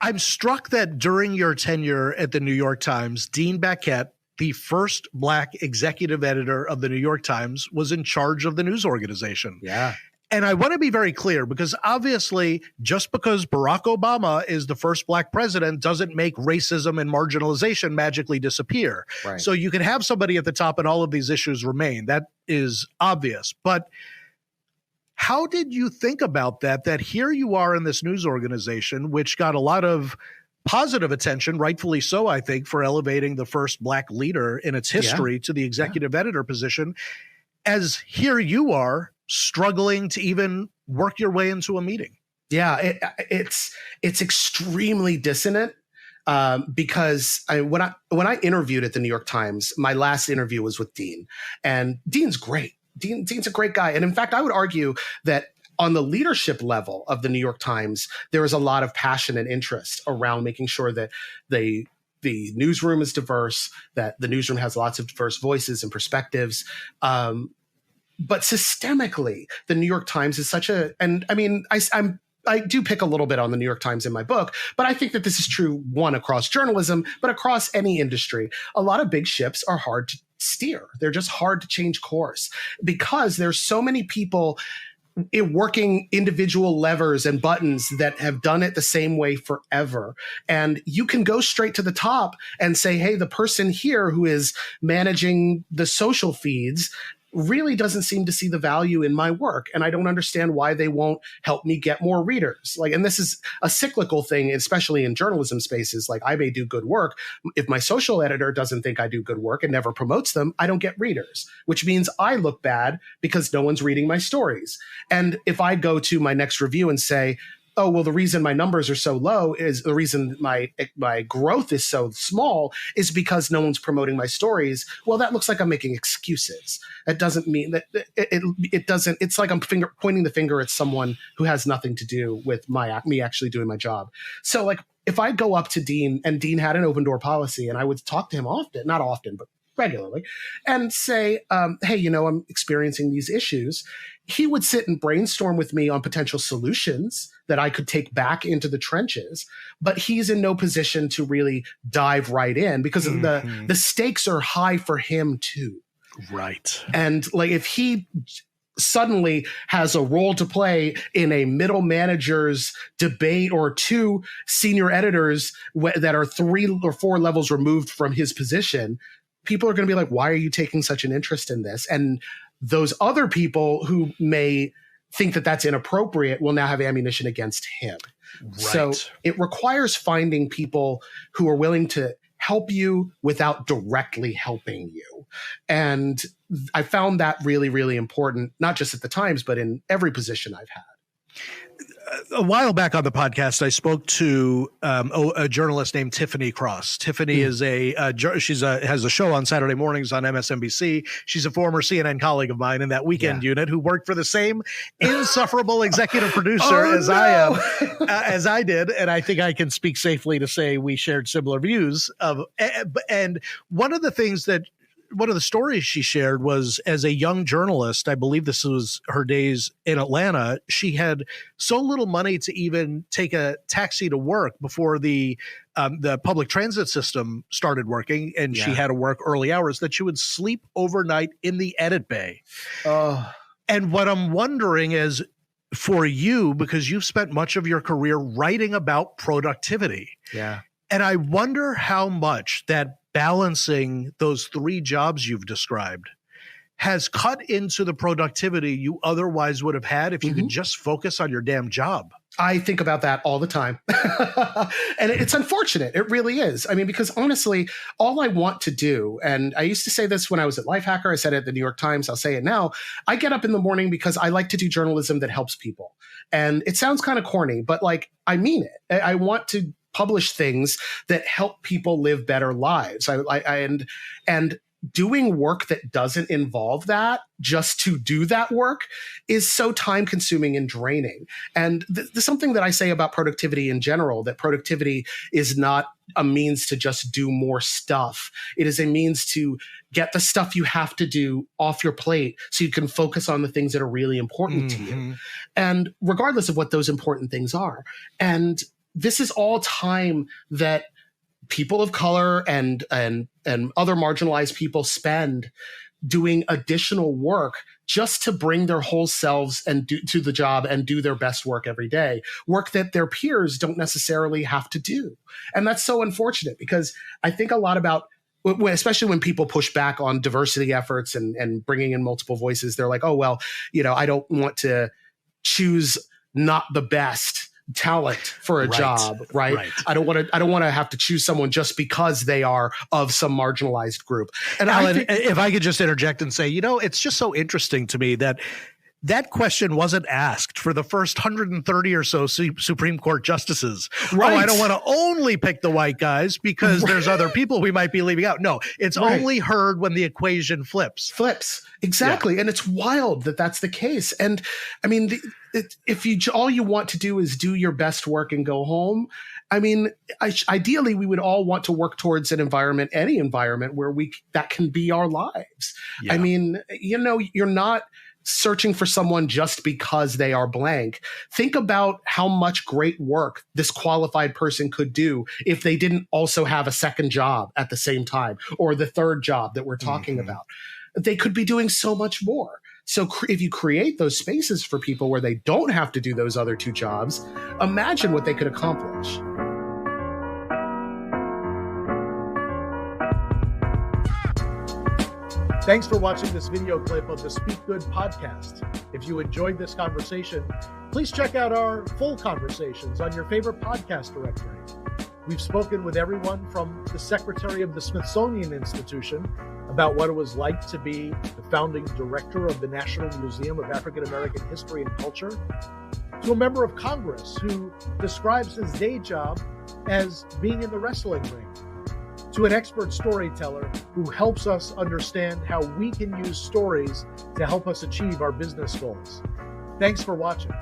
I'm struck that during your tenure at the New York Times, Dean Baquet, the first Black executive editor of the New York Times, was in charge of the news organization. Yeah. And I want to be very clear, because obviously just because Barack Obama is the first Black president doesn't make racism and marginalization magically disappear. Right. So you can have somebody at the top and all of these issues remain. That is obvious. But how did you think about that here you are in this news organization, which got a lot of positive attention, rightfully so, I think, for elevating the first Black leader in its history to the executive editor position, as here you are struggling to even work your way into a meeting? Yeah, it's extremely dissonant. Because when I interviewed at the New York Times, my last interview was with Dean, and Dean's great. Dean's a great guy. And in fact, I would argue that on the leadership level of the New York Times, there is a lot of passion and interest around making sure that the newsroom is diverse, that the newsroom has lots of diverse voices and perspectives. But systemically, the New York Times is I do pick a little bit on the New York Times in my book, but I think that this is true, one, across journalism, but across any industry. A lot of big ships are hard to steer. They're just hard to change course because there's so many people working individual levers and buttons that have done it the same way forever. And you can go straight to the top and say, hey, the person here who is managing the social feeds really doesn't seem to see the value in my work. And I don't understand why they won't help me get more readers. And this is a cyclical thing, especially in journalism spaces. Like, I may do good work. If my social editor doesn't think I do good work and never promotes them, I don't get readers, which means I look bad because no one's reading my stories. And if I go to my next review and say, oh, well, the reason my numbers are so low is the reason my growth is so small is because no one's promoting my stories. Well, that looks like I'm making excuses. That doesn't mean that it doesn't. It's like I'm pointing the finger at someone who has nothing to do with me actually doing my job. So, like, if I go up to Dean, and Dean had an open door policy, and I would talk to him often, not often, but regularly, and say, hey, I'm experiencing these issues. He would sit and brainstorm with me on potential solutions that I could take back into the trenches, but he's in no position to really dive right in because the stakes are high for him too. Right. And like, if he suddenly has a role to play in a middle manager's debate or two senior editors that are 3 or 4 levels removed from his position, people are going to be like, why are you taking such an interest in this? And those other people who may think that that's inappropriate will now have ammunition against him. Right. So it requires finding people who are willing to help you without directly helping you. And I found that really, really important, not just at the Times, but in every position I've had. A while back on the podcast, I spoke to a journalist named Tiffany Cross. Tiffany is has a show on Saturday mornings on MSNBC. She's a former CNN colleague of mine in that weekend unit who worked for the same insufferable executive producer as I did. And I think I can speak safely to say we shared similar views and one of the stories she shared was, as a young journalist, I believe this was her days in Atlanta, she had so little money to even take a taxi to work before the public transit system started working, and she had to work early hours, that she would sleep overnight in the edit bay. And what I'm wondering is, for you, because you've spent much of your career writing about productivity. Yeah. And I wonder how much that balancing those 3 jobs you've described has cut into the productivity you otherwise would have had if you could just focus on your damn job. I think about that all the time. And it's unfortunate. It really is. I mean, because honestly, all I want to do, and I used to say this when I was at Lifehacker, I said it at the New York Times, I'll say it now, I get up in the morning because I like to do journalism that helps people. And it sounds kind of corny, but like, I mean it. I want to publish things that help people live better lives. And doing work that doesn't involve that just to do that work is so time consuming and draining. And there's something that I say about productivity in general, that productivity is not a means to just do more stuff. It is a means to get the stuff you have to do off your plate so you can focus on the things that are really important to you. And regardless of what those important things are. And this is all time that people of color and other marginalized people spend doing additional work just to bring their whole selves and to the job and do their best work every day, work that their peers don't necessarily have to do. And that's so unfortunate, because I think a lot about, especially when people push back on diversity efforts and bringing in multiple voices, they're like, oh, well, I don't want to choose not the best talent for a job, right? I don't want to have to choose someone just because they are of some marginalized group. And Alan, if I could just interject and say, it's just so interesting to me that question wasn't asked for the first 130 or so Supreme Court justices. Right. Oh, I don't want to only pick the white guys because there's other people we might be leaving out. No, it's only heard when the equation flips. Exactly. Yeah. And it's wild that that's the case. And I mean, if all you want to do is do your best work and go home, I mean, ideally, we would all want to work towards any environment where that can be our lives. Yeah. I mean, you're not searching for someone just because they are blank. Think about how much great work this qualified person could do if they didn't also have a second job at the same time, or the third job that we're talking about. They could be doing so much more. So if you create those spaces for people where they don't have to do those other two jobs, imagine what they could accomplish. Thanks for watching this video clip of the Speak Good podcast. If you enjoyed this conversation, please check out our full conversations on your favorite podcast directory. We've spoken with everyone from the Secretary of the Smithsonian Institution about what it was like to be the founding director of the National Museum of African American History and Culture, to a member of Congress who describes his day job as being in the wrestling ring, to an expert storyteller who helps us understand how we can use stories to help us achieve our business goals. Thanks for watching.